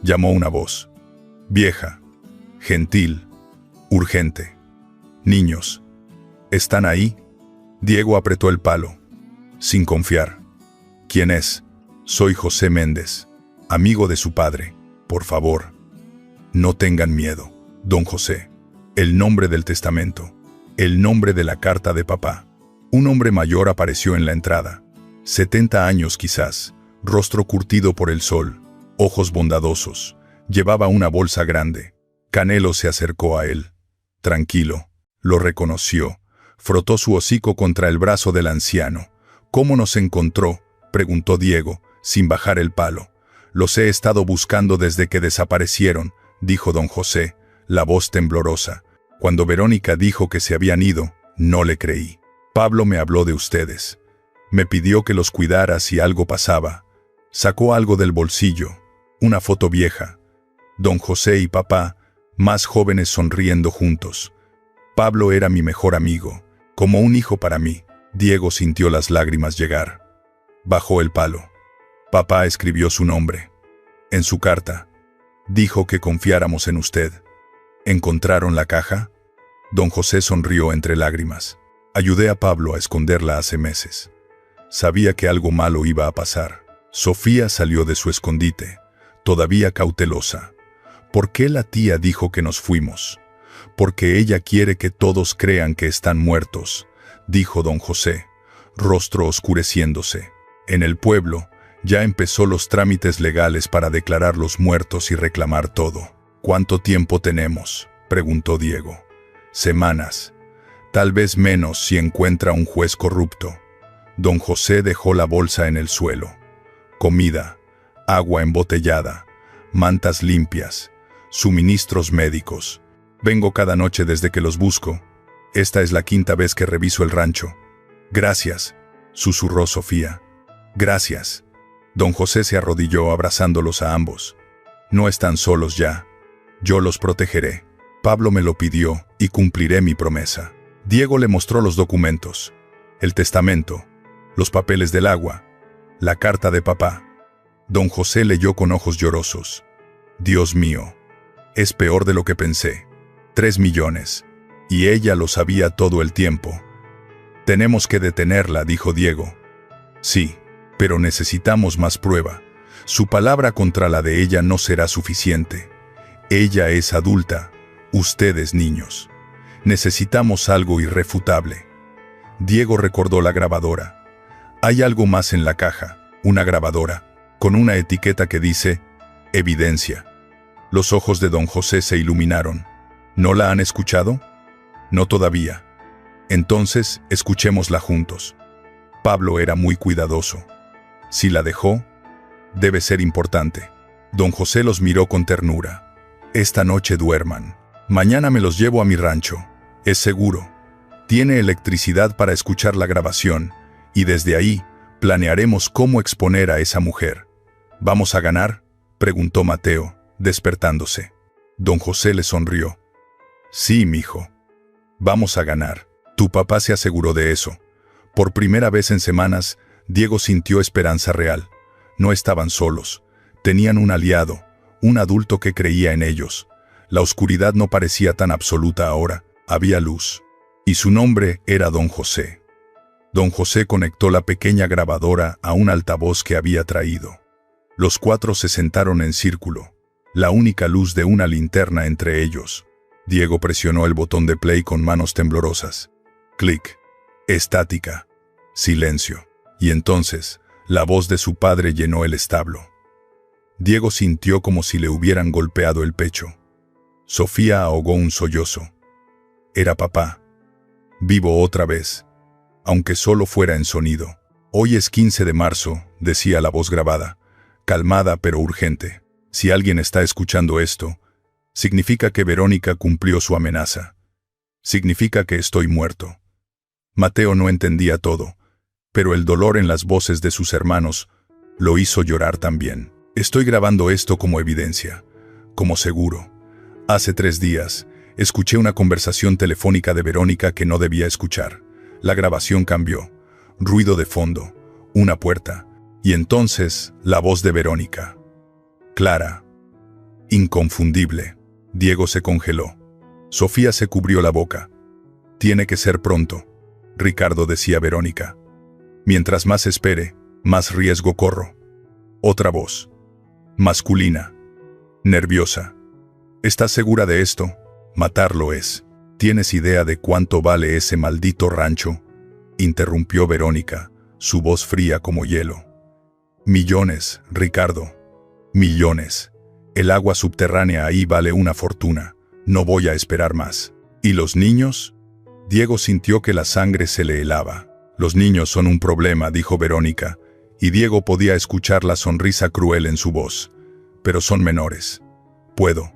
llamó una voz. Vieja, gentil, urgente. «Niños, ¿están ahí?» Diego apretó el palo, sin confiar. «¿Quién es?» «Soy José Méndez, amigo de su padre. Por favor, no tengan miedo, don José». El nombre del testamento, el nombre de la carta de papá. Un hombre mayor apareció en la entrada. 70 años quizás, rostro curtido por el sol, ojos bondadosos. Llevaba una bolsa grande. Canelo se acercó a él. Tranquilo, lo reconoció. Frotó su hocico contra el brazo del anciano. «¿Cómo nos encontró?», preguntó Diego, sin bajar el palo. «Los he estado buscando desde que desaparecieron», dijo don José, la voz temblorosa. «Cuando Verónica dijo que se habían ido, no le creí. Pablo me habló de ustedes. Me pidió que los cuidara si algo pasaba. Sacó algo del bolsillo, una foto vieja. Don José y papá, más jóvenes sonriendo juntos. Pablo era mi mejor amigo, como un hijo para mí». Diego sintió las lágrimas llegar. Bajó el palo. Papá escribió su nombre. En su carta, dijo que confiáramos en usted. ¿Encontraron la caja? Don José sonrió entre lágrimas. Ayudé a Pablo a esconderla hace meses. Sabía que algo malo iba a pasar. Sofía salió de su escondite, todavía cautelosa. ¿Por qué la tía dijo que nos fuimos? Porque ella quiere que todos crean que están muertos, dijo don José, rostro oscureciéndose. En el pueblo, ya empezó los trámites legales para declararlos muertos y reclamar todo. «¿Cuánto tiempo tenemos?», preguntó Diego. «Semanas. Tal vez menos si encuentra un juez corrupto». Don José dejó la bolsa en el suelo. Comida, agua embotellada, mantas limpias. suministros médicos. Vengo cada noche desde que los busco. Esta es la 5ª vez que reviso el rancho. Gracias, susurró Sofía. Gracias. Don José se arrodilló abrazándolos a ambos. No están solos ya. Yo los protegeré. Pablo me lo pidió y cumpliré mi promesa. Diego le mostró los documentos, el testamento, los papeles del agua, la carta de papá. Don José leyó con ojos llorosos. Dios mío, es peor de lo que pensé. 3 millones. Y ella lo sabía todo el tiempo. Tenemos que detenerla, dijo Diego. Sí, pero necesitamos más prueba. Su palabra contra la de ella no será suficiente. Ella es adulta, ustedes niños. Necesitamos algo irrefutable. Diego recordó la grabadora. Hay algo más en la caja, una grabadora, con una etiqueta que dice evidencia. Los ojos de don José se iluminaron. ¿No la han escuchado? No todavía. Entonces, escuchémosla juntos. Pablo era muy cuidadoso. Si la dejó, debe ser importante. Don José los miró con ternura. Esta noche duerman. Mañana me los llevo a mi rancho. Es seguro. Tiene electricidad para escuchar la grabación, y desde ahí planearemos cómo exponer a esa mujer. ¿Vamos a ganar?, preguntó Mateo, despertándose. Don José le sonrió. Sí, mijo. Vamos a ganar. Tu papá se aseguró de eso. Por primera vez en semanas, Diego sintió esperanza real. No estaban solos. Tenían un aliado, un adulto que creía en ellos. La oscuridad no parecía tan absoluta ahora. Había luz. Y su nombre era Don José. Don José conectó la pequeña grabadora a un altavoz que había traído. Los 4 se sentaron en círculo, la única luz de una linterna entre ellos. Diego presionó el botón de play con manos temblorosas. Clic. Estática. Silencio. Y entonces, la voz de su padre llenó el establo. Diego sintió como si le hubieran golpeado el pecho. Sofía ahogó un sollozo. Era papá. Vivo otra vez, aunque solo fuera en sonido. Hoy es 15 de marzo, decía la voz grabada, calmada pero urgente. Si alguien está escuchando esto, significa que Verónica cumplió su amenaza. Significa que estoy muerto. Mateo no entendía todo, pero el dolor en las voces de sus hermanos lo hizo llorar también. Estoy grabando esto como evidencia, como seguro. Hace 3 días, escuché una conversación telefónica de Verónica que no debía escuchar. La grabación cambió. Ruido de fondo, una puerta, y entonces la voz de Verónica. Clara. Inconfundible. Diego se congeló. Sofía se cubrió la boca. Tiene que ser pronto, Ricardo, decía Verónica. Mientras más espere, más riesgo corro. Otra voz. Masculina. Nerviosa. ¿Estás segura de esto? Matarlo es. ¿Tienes idea de cuánto vale ese maldito rancho?, interrumpió Verónica, su voz fría como hielo. Millones, Ricardo. Millones. El agua subterránea ahí vale una fortuna. No voy a esperar más. ¿Y los niños? Diego sintió que la sangre se le helaba. Los niños son un problema, dijo Verónica, y Diego podía escuchar la sonrisa cruel en su voz. Pero son menores. Puedo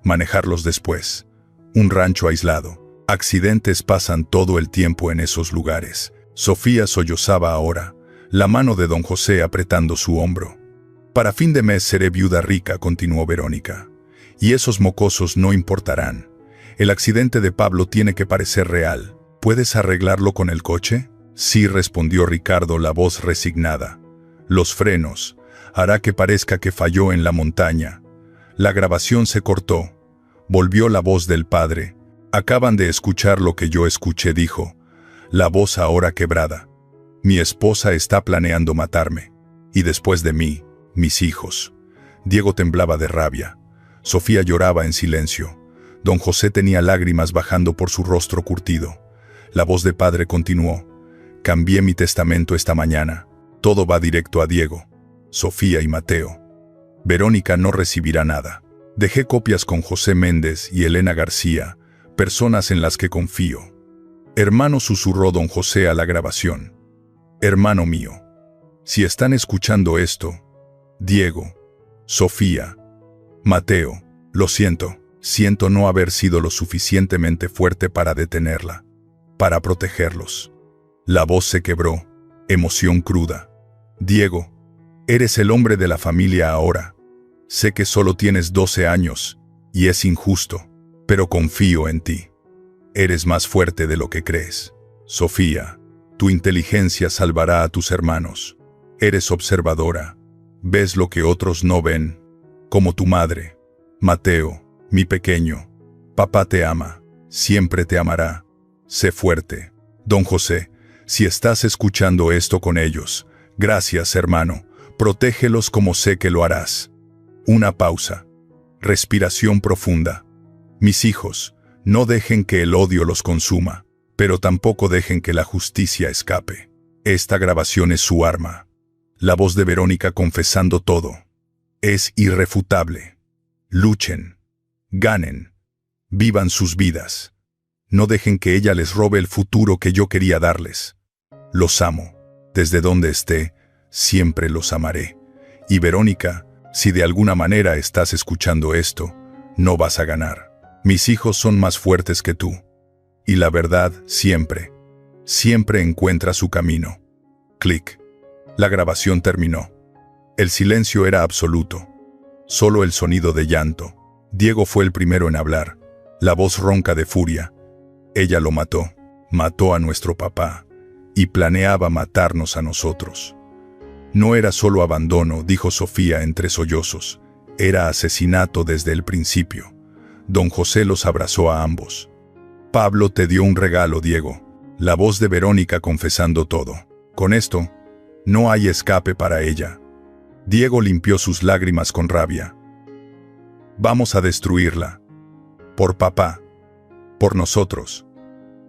manejarlos después. Un rancho aislado. Accidentes pasan todo el tiempo en esos lugares. Sofía sollozaba ahora, la mano de don José apretando su hombro. Para fin de mes seré viuda rica, continuó Verónica. Y esos mocosos no importarán. El accidente de Pablo tiene que parecer real. ¿Puedes arreglarlo con el coche? Sí, respondió Ricardo, la voz resignada. Los frenos. Hará que parezca que falló en la montaña. La grabación se cortó. Volvió la voz del padre. Acaban de escuchar lo que yo escuché, dijo. La voz ahora quebrada. Mi esposa está planeando matarme. Y después de mí, mis hijos. Diego temblaba de rabia. Sofía lloraba en silencio. Don José tenía lágrimas bajando por su rostro curtido. La voz de padre continuó. Cambié mi testamento esta mañana. Todo va directo a Diego, Sofía y Mateo. Verónica no recibirá nada. Dejé copias con José Méndez y Elena García, personas en las que confío. Hermano, susurró don José a la grabación. Hermano mío, si están escuchando esto, Diego, Sofía, Mateo, Lo siento no haber sido lo suficientemente fuerte para detenerla, para protegerlos. La voz se quebró, emoción cruda. Diego, eres el hombre de la familia ahora. Sé que solo tienes 12 años, y es injusto, pero confío en ti. Eres más fuerte de lo que crees. Sofía, tu inteligencia salvará a tus hermanos. Eres observadora, ves lo que otros no ven, como tu madre. Mateo, mi pequeño, papá te ama, siempre te amará. Sé fuerte. Don José, si estás escuchando esto con ellos, gracias, hermano, protégelos como sé que lo harás. Una pausa. Respiración profunda. Mis hijos, no dejen que el odio los consuma, pero tampoco dejen que la justicia escape. Esta grabación es su arma. La voz de Verónica confesando todo. Es irrefutable. Luchen. Ganen. Vivan sus vidas. No dejen que ella les robe el futuro que yo quería darles. Los amo. Desde donde esté, siempre los amaré. Y Verónica, si de alguna manera estás escuchando esto, no vas a ganar. Mis hijos son más fuertes que tú. Y la verdad siempre encuentra su camino. Clic. La grabación terminó. El silencio era absoluto. Solo el sonido de llanto. Diego fue el primero en hablar. La voz ronca de furia. Ella lo mató. Mató a nuestro papá. Y planeaba matarnos a nosotros. No era solo abandono, dijo Sofía entre sollozos. Era asesinato desde el principio. Don José los abrazó a ambos. Pablo te dio un regalo, Diego. La voz de Verónica confesando todo. Con esto, no hay escape para ella. Diego limpió sus lágrimas con rabia. Vamos a destruirla. Por papá. Por nosotros.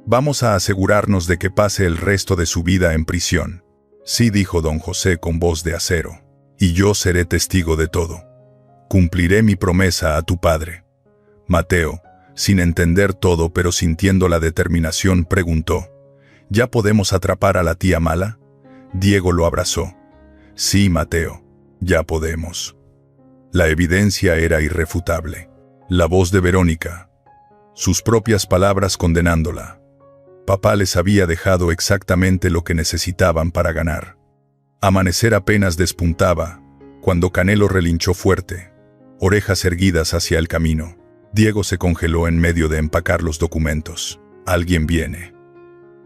Vamos a asegurarnos de que pase el resto de su vida en prisión. Sí, dijo don José con voz de acero. Y yo seré testigo de todo. Cumpliré mi promesa a tu padre. Mateo, sin entender todo pero sintiendo la determinación, preguntó: ¿Ya podemos atrapar a la tía mala? Diego lo abrazó. Sí, Mateo, ya podemos. La evidencia era irrefutable. La voz de Verónica. Sus propias palabras condenándola. Papá les había dejado exactamente lo que necesitaban para ganar. Amanecer apenas despuntaba, cuando Canelo relinchó fuerte, orejas erguidas hacia el camino. Diego se congeló en medio de empacar los documentos. Alguien viene.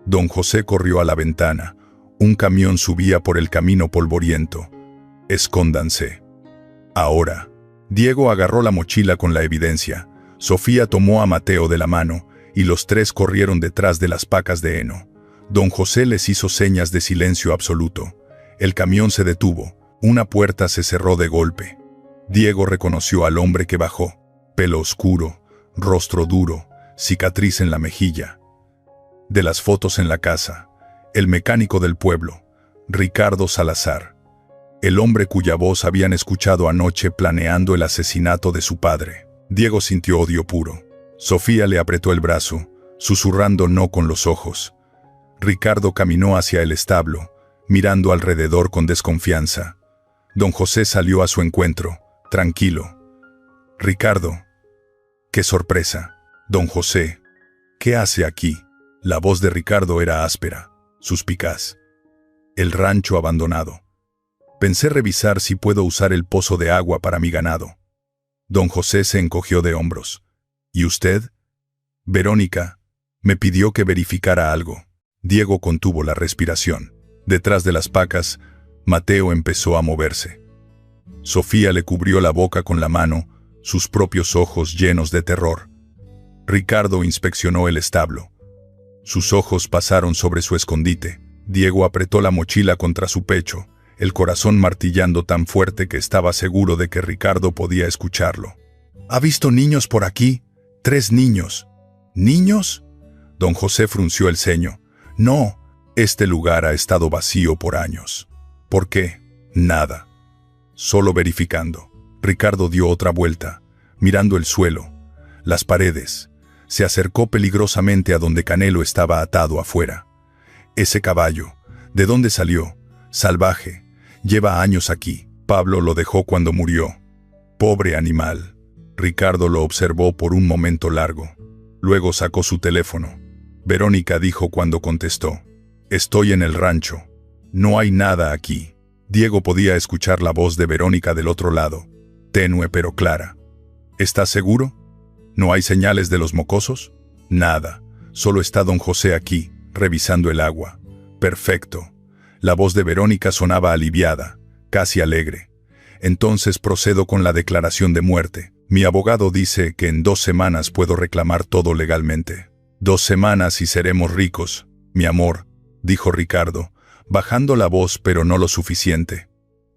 Don José corrió a la ventana. Un camión subía por el camino polvoriento. Escóndanse. Ahora. Diego agarró la mochila con la evidencia. Sofía tomó a Mateo de la mano, y los tres corrieron detrás de las pacas de heno. Don José les hizo señas de silencio absoluto. El camión se detuvo. Una puerta se cerró de golpe. Diego reconoció al hombre que bajó. Pelo oscuro, rostro duro, cicatriz en la mejilla. De las fotos en la casa, el mecánico del pueblo, Ricardo Salazar. El hombre cuya voz habían escuchado anoche planeando el asesinato de su padre. Diego sintió odio puro. Sofía le apretó el brazo, susurrando no con los ojos. Ricardo caminó hacia el establo, mirando alrededor con desconfianza. Don José salió a su encuentro, tranquilo. Ricardo. ¡Qué sorpresa! Don José. ¿Qué hace aquí? La voz de Ricardo era áspera, suspicaz. El rancho abandonado. Pensé revisar si puedo usar el pozo de agua para mi ganado. Don José se encogió de hombros. ¿Y usted? Verónica me pidió que verificara algo. Diego contuvo la respiración. Detrás de las pacas, Mateo empezó a moverse. Sofía le cubrió la boca con la mano, sus propios ojos llenos de terror. Ricardo inspeccionó el establo. Sus ojos pasaron sobre su escondite. Diego apretó la mochila contra su pecho, el corazón martillando tan fuerte que estaba seguro de que Ricardo podía escucharlo. ¿Ha visto niños por aquí? 3 niños. ¿Niños? Don José frunció el ceño. No, este lugar ha estado vacío por años. ¿Por qué? Nada. Solo verificando. Ricardo dio otra vuelta, mirando el suelo, las paredes. Se acercó peligrosamente a donde Canelo estaba atado afuera. Ese caballo, ¿de dónde salió? Salvaje. Lleva años aquí. Pablo lo dejó cuando murió. Pobre animal. Ricardo lo observó por un momento largo. Luego sacó su teléfono. Verónica dijo cuando contestó: «Estoy en el rancho. No hay nada aquí». Diego podía escuchar la voz de Verónica del otro lado, tenue pero clara. «¿Estás seguro? ¿No hay señales de los mocosos?» «Nada. Solo está don José aquí, revisando el agua». «Perfecto». La voz de Verónica sonaba aliviada, casi alegre. «Entonces procedo con la declaración de muerte. Mi abogado dice que en 2 semanas puedo reclamar todo legalmente». 2 semanas y seremos ricos, mi amor», dijo Ricardo, bajando la voz pero no lo suficiente.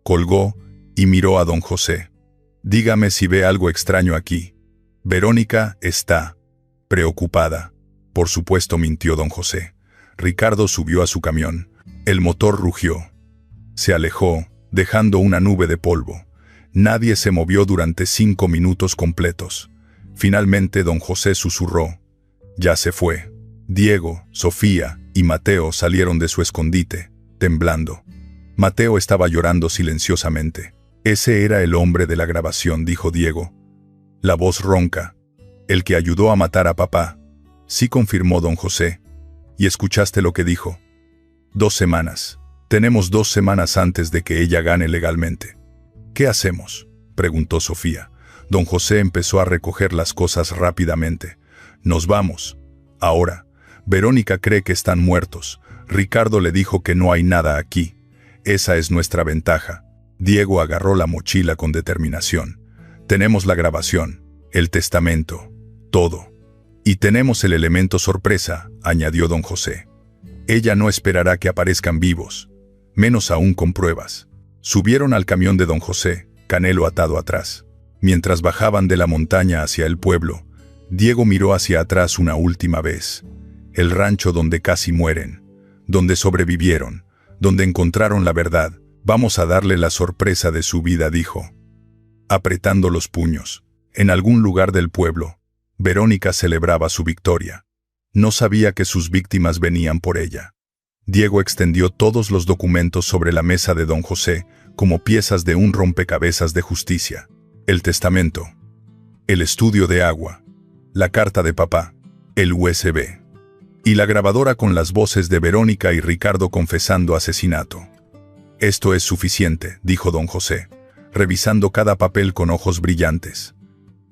Colgó y miró a don José. «Dígame si ve algo extraño aquí». Verónica está preocupada. Por supuesto, mintió don José. Ricardo subió a su camión. El motor rugió. Se alejó, dejando una nube de polvo. Nadie se movió durante 5 minutos completos. Finalmente don José susurró: «Ya se fue». Diego, Sofía y Mateo salieron de su escondite, temblando. Mateo estaba llorando silenciosamente. «Ese era el hombre de la grabación», dijo Diego. La voz ronca. «El que ayudó a matar a papá». «Sí», confirmó don José. «¿Y escuchaste lo que dijo?» 2 semanas. Tenemos 2 semanas antes de que ella gane legalmente». «¿Qué hacemos?», preguntó Sofía. Don José empezó a recoger las cosas rápidamente. «Nos vamos. Ahora. Verónica cree que están muertos. Ricardo le dijo que no hay nada aquí. Esa es nuestra ventaja». Diego agarró la mochila con determinación. «Tenemos la grabación, el testamento, todo. Y tenemos el elemento sorpresa», añadió don José. «Ella no esperará que aparezcan vivos, menos aún con pruebas». Subieron al camión de don José, Canelo atado atrás. Mientras bajaban de la montaña hacia el pueblo, Diego miró hacia atrás una última vez. El rancho donde casi mueren, donde sobrevivieron, donde encontraron la verdad. «Vamos a darle la sorpresa de su vida», dijo, apretando los puños. En algún lugar del pueblo, Verónica celebraba su victoria. No sabía que sus víctimas venían por ella. Diego extendió todos los documentos sobre la mesa de don José como piezas de un rompecabezas de justicia. El testamento, el estudio de agua, la carta de papá, el USB y la grabadora con las voces de Verónica y Ricardo confesando asesinato. «Esto es suficiente», dijo don José, revisando cada papel con ojos brillantes.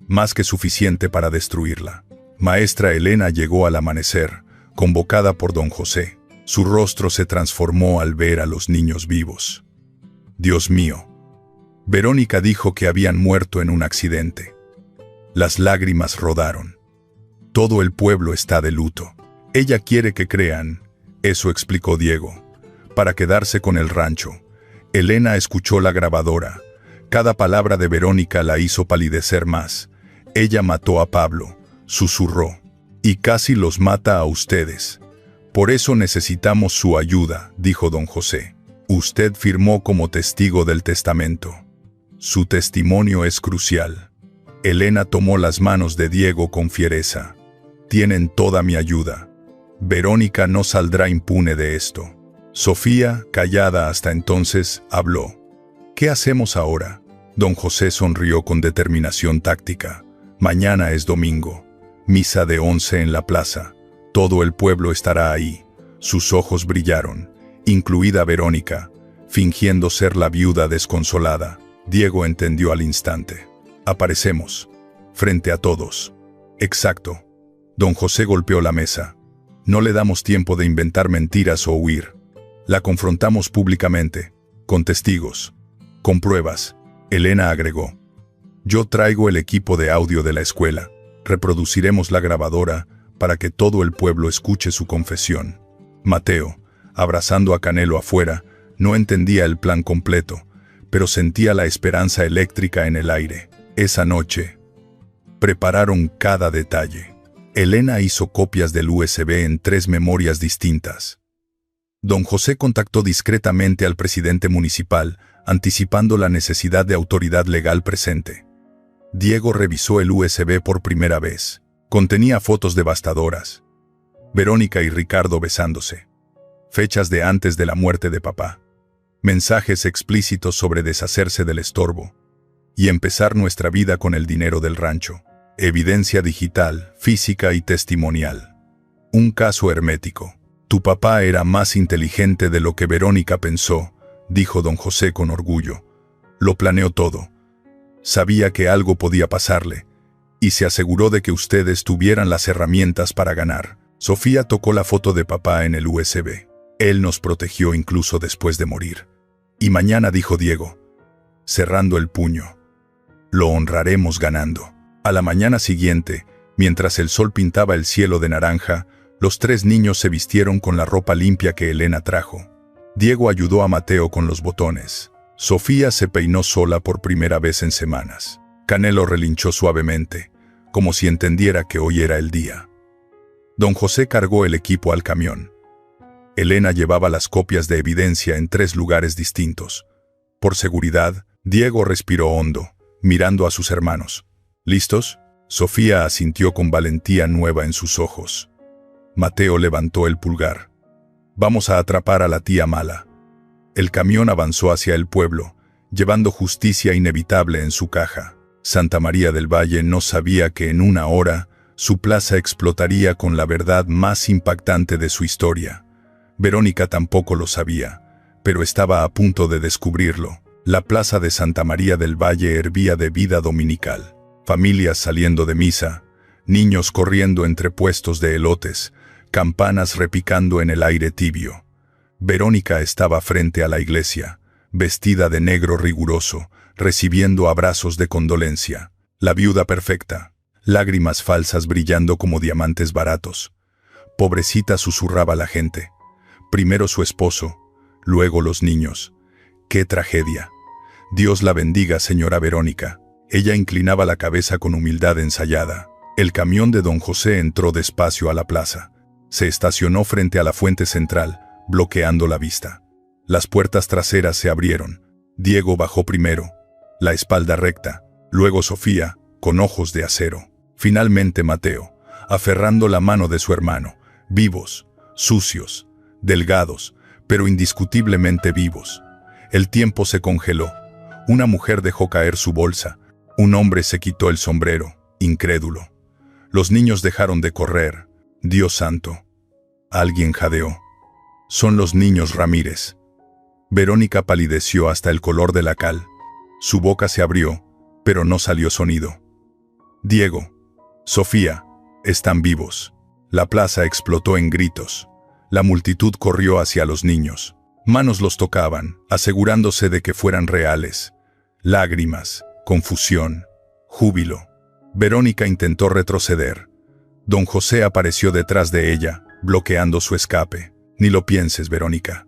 «Más que suficiente para destruirla». Maestra Elena llegó al amanecer, convocada por don José. Su rostro se transformó al ver a los niños vivos. «Dios mío». Verónica dijo que habían muerto en un accidente. Las lágrimas rodaron. «Todo el pueblo está de luto. Ella quiere que crean», eso explicó Diego, «para quedarse con el rancho». Elena escuchó la grabadora. Cada palabra de Verónica la hizo palidecer más. «Ella mató a Pablo», susurró, «y casi los mata a ustedes. Por eso necesitamos su ayuda», dijo don José. «Usted firmó como testigo del testamento. Su testimonio es crucial». Elena tomó las manos de Diego con fiereza. «Tienen toda mi ayuda. Verónica no saldrá impune de esto». Sofía, callada hasta entonces, habló. «¿Qué hacemos ahora?». Don José sonrió con determinación táctica. «Mañana es domingo. Misa de 11 en la plaza. Todo el pueblo estará ahí». Sus ojos brillaron, incluida Verónica, fingiendo ser la viuda desconsolada. Diego entendió al instante. «Aparecemos. Frente a todos». «Exacto». Don José golpeó la mesa. «No le damos tiempo de inventar mentiras o huir. La confrontamos públicamente, con testigos, con pruebas». Elena agregó. «Yo traigo el equipo de audio de la escuela. Reproduciremos la grabadora para que todo el pueblo escuche su confesión». Mateo, abrazando a Canelo afuera, no entendía el plan completo, pero sentía la esperanza eléctrica en el aire. Esa noche, prepararon cada detalle. Elena hizo copias del USB en 3 memorias distintas. Don José contactó discretamente al presidente municipal, anticipando la necesidad de autoridad legal presente. Diego revisó el USB por primera vez. Contenía fotos devastadoras. Verónica y Ricardo besándose. Fechas de antes de la muerte de papá. Mensajes explícitos sobre deshacerse del estorbo. y empezar nuestra vida con el dinero del rancho. Evidencia digital, física y testimonial. Un caso hermético. Tu papá era más inteligente de lo que Verónica pensó, dijo don José con orgullo. Lo planeó todo. Sabía que algo podía pasarle, y se aseguró de que ustedes tuvieran las herramientas para ganar. Sofía tocó la foto de papá en el USB. Él nos protegió incluso después de morir. Y mañana, dijo Diego, cerrando el puño, lo honraremos ganando. A la mañana siguiente, mientras el sol pintaba el cielo de naranja, los 3 niños se vistieron con la ropa limpia que Elena trajo. Diego ayudó a Mateo con los botones. Sofía se peinó sola por primera vez en semanas. Canelo relinchó suavemente, como si entendiera que hoy era el día. Don José cargó el equipo al camión. Elena llevaba las copias de evidencia en 3 lugares distintos. Por seguridad, Diego respiró hondo, mirando a sus hermanos. ¿Listos? Sofía asintió con valentía nueva en sus ojos. Mateo levantó el pulgar. Vamos a atrapar a la tía mala. El camión avanzó hacia el pueblo, llevando justicia inevitable en su caja. Santa María del Valle no sabía que en 1 hora su plaza explotaría con la verdad más impactante de su historia. Verónica tampoco lo sabía, pero estaba a punto de descubrirlo. La plaza de Santa María del Valle hervía de vida dominical. Familias saliendo de misa, niños corriendo entre puestos de elotes, campanas repicando en el aire tibio. Verónica estaba frente a la iglesia, vestida de negro riguroso, recibiendo abrazos de condolencia. La viuda perfecta, lágrimas falsas brillando como diamantes baratos. Pobrecita, susurraba la gente. Primero su esposo, luego los niños. ¡Qué tragedia! Dios la bendiga, señora Verónica. Ella inclinaba la cabeza con humildad ensayada. El camión de don José entró despacio a la plaza. Se estacionó frente a la fuente central, bloqueando la vista. Las puertas traseras se abrieron. Diego bajó primero, la espalda recta, luego Sofía, con ojos de acero. Finalmente Mateo, aferrando la mano de su hermano, vivos, sucios, delgados, pero indiscutiblemente vivos. El tiempo se congeló. Una mujer dejó caer su bolsa. Un hombre se quitó el sombrero, incrédulo. Los niños dejaron de correr. Dios santo. Alguien jadeó. Son los niños Ramírez. Verónica palideció hasta el color de la cal. Su boca se abrió, pero no salió sonido. Diego, Sofía, están vivos. La plaza explotó en gritos. La multitud corrió hacia los niños. Manos los tocaban, asegurándose de que fueran reales. Lágrimas, confusión, júbilo. Verónica intentó retroceder. Don José apareció detrás de ella, bloqueando su escape. Ni lo pienses, Verónica.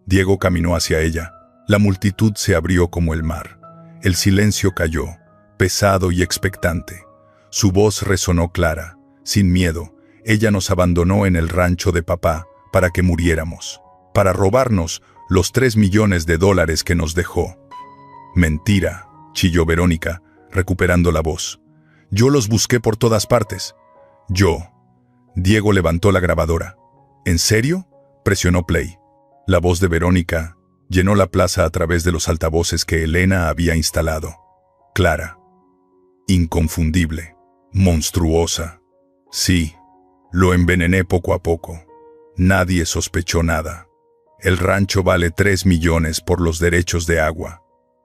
Diego caminó hacia ella. La multitud se abrió como el mar. El silencio cayó, pesado y expectante. Su voz resonó clara, sin miedo. Ella nos abandonó en el rancho de papá para que muriéramos, para robarnos los $3 millones que nos dejó. Mentira, chilló Verónica, recuperando la voz. Yo los busqué por todas partes. Yo. Diego levantó la grabadora. ¿En serio? Presionó play. La voz de Verónica llenó la plaza a través de los altavoces que Elena había instalado. Clara. Inconfundible. Monstruosa. Sí. Lo envenené poco a poco. Nadie sospechó nada. El rancho vale 3 millones por los derechos de agua.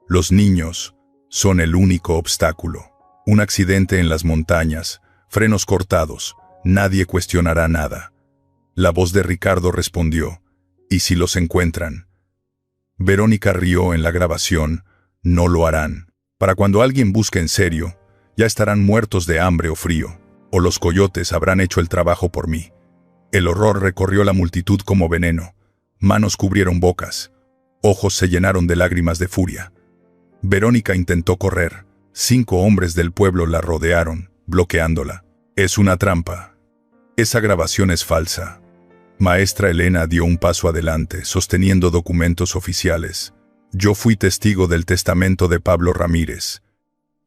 Los niños son el único obstáculo. Un accidente en las montañas, frenos cortados, nadie cuestionará nada. La voz de Ricardo respondió, ¿y si los encuentran? Verónica rió en la grabación, no lo harán. Para cuando alguien busque en serio, ya estarán muertos de hambre o frío, o los coyotes habrán hecho el trabajo por mí. El horror recorrió la multitud como veneno. Manos cubrieron bocas. Ojos se llenaron de lágrimas de furia. Verónica intentó correr. 5 hombres del pueblo la rodearon, bloqueándola. Es una trampa. Esa grabación es falsa. Maestra Elena dio un paso adelante, sosteniendo documentos oficiales. Yo fui testigo del testamento de Pablo Ramírez.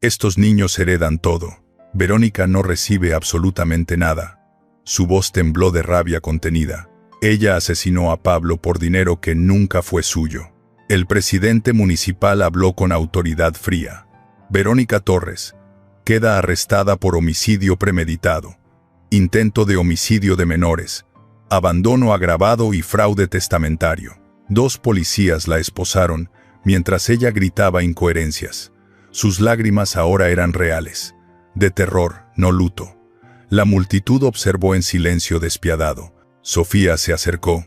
Estos niños heredan todo. Verónica no recibe absolutamente nada. Su voz tembló de rabia contenida. Ella asesinó a Pablo por dinero que nunca fue suyo. El presidente municipal habló con autoridad fría. Verónica Torres queda arrestada por homicidio premeditado, intento de homicidio de menores, abandono agravado y fraude testamentario. 2 policías la esposaron mientras ella gritaba incoherencias. Sus lágrimas ahora eran reales, de terror, no luto. La multitud observó en silencio despiadado. Sofía se acercó,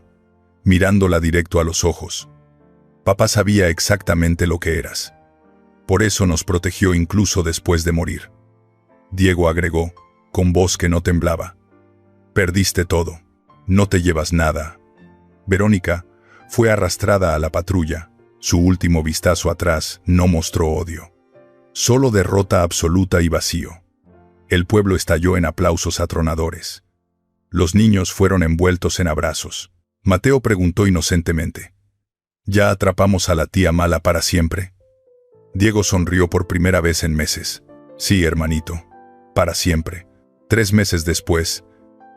mirándola directo a los ojos. Papá sabía exactamente lo que eras. Por eso nos protegió incluso después de morir. Diego agregó, con voz que no temblaba. Perdiste todo. No te llevas nada. Verónica fue arrastrada a la patrulla. Su último vistazo atrás no mostró odio. Solo derrota absoluta y vacío. El pueblo estalló en aplausos atronadores. Los niños fueron envueltos en abrazos. Mateo preguntó inocentemente, ¿ya atrapamos a la tía mala para siempre? Diego sonrió por primera vez en meses. Sí, hermanito, para siempre. 3 meses después,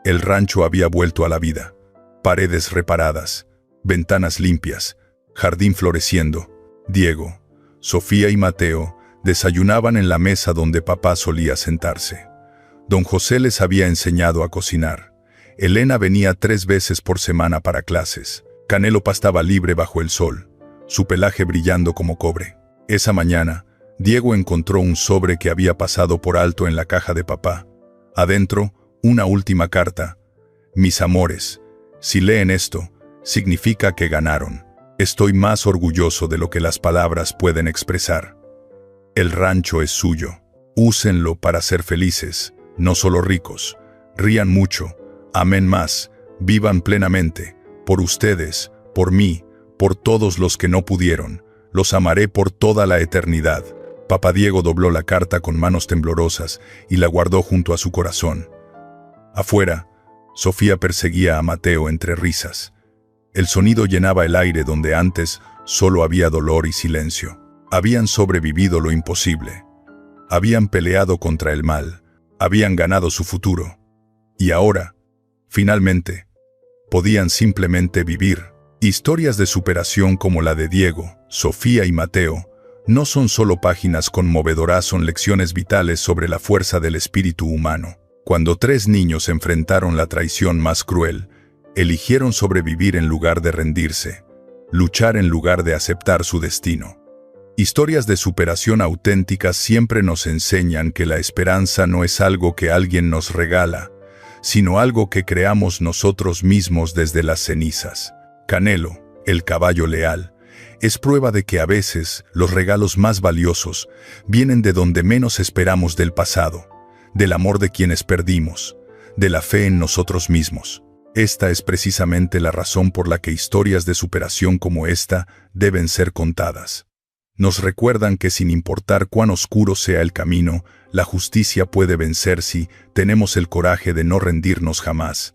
el rancho había vuelto a la vida. Paredes reparadas, ventanas limpias, jardín floreciendo. Diego, Sofía y Mateo desayunaban en la mesa donde papá solía sentarse. Don José les había enseñado a cocinar. Elena venía 3 veces por semana para clases. Canelo pastaba libre bajo el sol, su pelaje brillando como cobre. Esa mañana, Diego encontró un sobre que había pasado por alto en la caja de papá. Adentro, una última carta. Mis amores, si leen esto, significa que ganaron. Estoy más orgulloso de lo que las palabras pueden expresar. El rancho es suyo. Úsenlo para ser felices, no solo ricos. Rían mucho. Amen más, vivan plenamente, por ustedes, por mí, por todos los que no pudieron, los amaré por toda la eternidad. Papá Diego dobló la carta con manos temblorosas y la guardó junto a su corazón. Afuera, Sofía perseguía a Mateo entre risas. El sonido llenaba el aire donde antes solo había dolor y silencio. Habían sobrevivido lo imposible. Habían peleado contra el mal, habían ganado su futuro. Y ahora, finalmente, podían simplemente vivir. Historias de superación como la de Diego, Sofía y Mateo no son solo páginas conmovedoras, son lecciones vitales sobre la fuerza del espíritu humano. Cuando 3 niños enfrentaron la traición más cruel, eligieron sobrevivir en lugar de rendirse, luchar en lugar de aceptar su destino. Historias de superación auténticas siempre nos enseñan que la esperanza no es algo que alguien nos regala, sino algo que creamos nosotros mismos desde las cenizas. Canelo, el caballo leal, es prueba de que a veces los regalos más valiosos vienen de donde menos esperamos, del pasado, del amor de quienes perdimos, de la fe en nosotros mismos. Esta es precisamente la razón por la que historias de superación como esta deben ser contadas. Nos recuerdan que sin importar cuán oscuro sea el camino, la justicia puede vencer si tenemos el coraje de no rendirnos jamás.